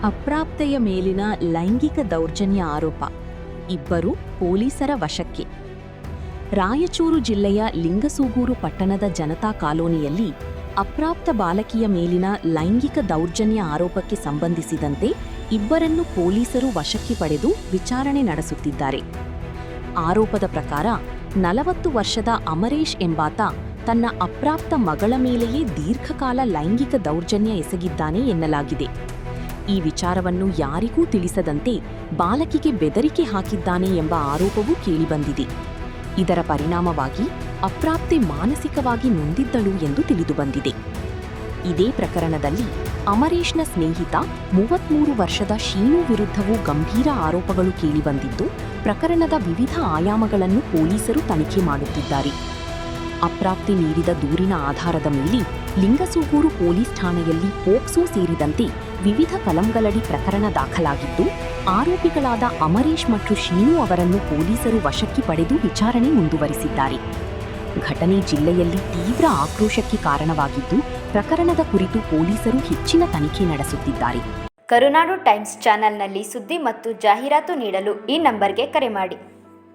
ಅಪ್ರಾಪ್ತೆಯ ಮೇಲಿನ ಲೈಂಗಿಕ ದೌರ್ಜನ್ಯ ಆರೋಪ, ಇಬ್ಬರು ಪೊಲೀಸರ ವಶಕ್ಕೆ. ರಾಯಚೂರು ಜಿಲ್ಲೆಯ ಲಿಂಗಸೂಗೂರು ಪಟ್ಟಣದ ಜನತಾ ಕಾಲೋನಿಯಲ್ಲಿ ಅಪ್ರಾಪ್ತ ಬಾಲಕಿಯ ಮೇಲಿನ ಲೈಂಗಿಕ ದೌರ್ಜನ್ಯ ಆರೋಪಕ್ಕೆ ಸಂಬಂಧಿಸಿದಂತೆ ಇಬ್ಬರನ್ನು ಪೊಲೀಸರು ವಶಕ್ಕೆ ಪಡೆದು ವಿಚಾರಣೆ ನಡೆಸುತ್ತಿದ್ದಾರೆ. ಆರೋಪದ ಪ್ರಕಾರ 40 ವರ್ಷದ ಅಮರೇಶ್ ಎಂಬಾತ ತನ್ನ ಅಪ್ರಾಪ್ತ ಮಗಳ ಮೇಲೆಯೇ ದೀರ್ಘಕಾಲ ಲೈಂಗಿಕ ದೌರ್ಜನ್ಯ ಎಸಗಿದ್ದಾನೆ ಎನ್ನಲಾಗಿದೆ. ಈ ವಿಚಾರವನ್ನು ಯಾರಿಗೂ ತಿಳಿಸದಂತೆ ಬಾಲಕಿಗೆ ಬೆದರಿಕೆ ಹಾಕಿದ್ದಾನೆ ಎಂಬ ಆರೋಪವೂ ಕೇಳಿಬಂದಿದೆ. ಇದರ ಪರಿಣಾಮವಾಗಿ ಅಪ್ರಾಪ್ತೆ ಮಾನಸಿಕವಾಗಿ ನೊಂದಿದ್ದಳು ಎಂದು ತಿಳಿದುಬಂದಿದೆ. ಇದೇ ಪ್ರಕರಣದಲ್ಲಿ ಅಮರೇಶ್ನ ಸ್ನೇಹಿತ 33 ವರ್ಷದ ಶೀನು ವಿರುದ್ಧವೂ ಗಂಭೀರ ಆರೋಪಗಳು ಕೇಳಿಬಂದಿದ್ದು, ಪ್ರಕರಣದ ವಿವಿಧ ಆಯಾಮಗಳನ್ನು ಪೊಲೀಸರು ತನಿಖೆ ಮಾಡುತ್ತಿದ್ದಾರೆ. ಅಪ್ರಾಪ್ತಿ ನೀಡಿದ ದೂರಿನ ಆಧಾರದ ಮೇಲೆ ಲಿಂಗಸೂಗೂರು ಪೊಲೀಸ್ ಠಾಣೆಯಲ್ಲಿ ಪೋಕ್ಸೋ ಸೇರಿದಂತೆ ವಿವಿಧ ಕಲಂಗಳಡಿ ಪ್ರಕರಣ ದಾಖಲಾಗಿದ್ದು, ಆರೋಪಿಗಳಾದ ಅಮರೇಶ್ ಮತ್ತು ಶೀನು ಅವರನ್ನು ಪೊಲೀಸರು ವಶಕ್ಕೆ ಪಡೆದು ವಿಚಾರಣೆ ಮುಂದುವರಿಸಿದ್ದಾರೆ. ಘಟನೆ ಜಿಲ್ಲೆಯಲ್ಲಿ ತೀವ್ರ ಆಕ್ರೋಶಕ್ಕೆ ಕಾರಣವಾಗಿದ್ದು, ಪ್ರಕರಣದ ಕುರಿತು ಪೊಲೀಸರು ಹೆಚ್ಚಿನ ತನಿಖೆ ನಡೆಸುತ್ತಿದ್ದಾರೆ. ಕರುನಾಡು ಟೈಮ್ಸ್ ಚಾನೆಲ್ನಲ್ಲಿ ಸುದ್ದಿ ಮತ್ತು ಜಾಹೀರಾತು ನೀಡಲು ಈ ನಂಬರ್ಗೆ ಕರೆ ಮಾಡಿ.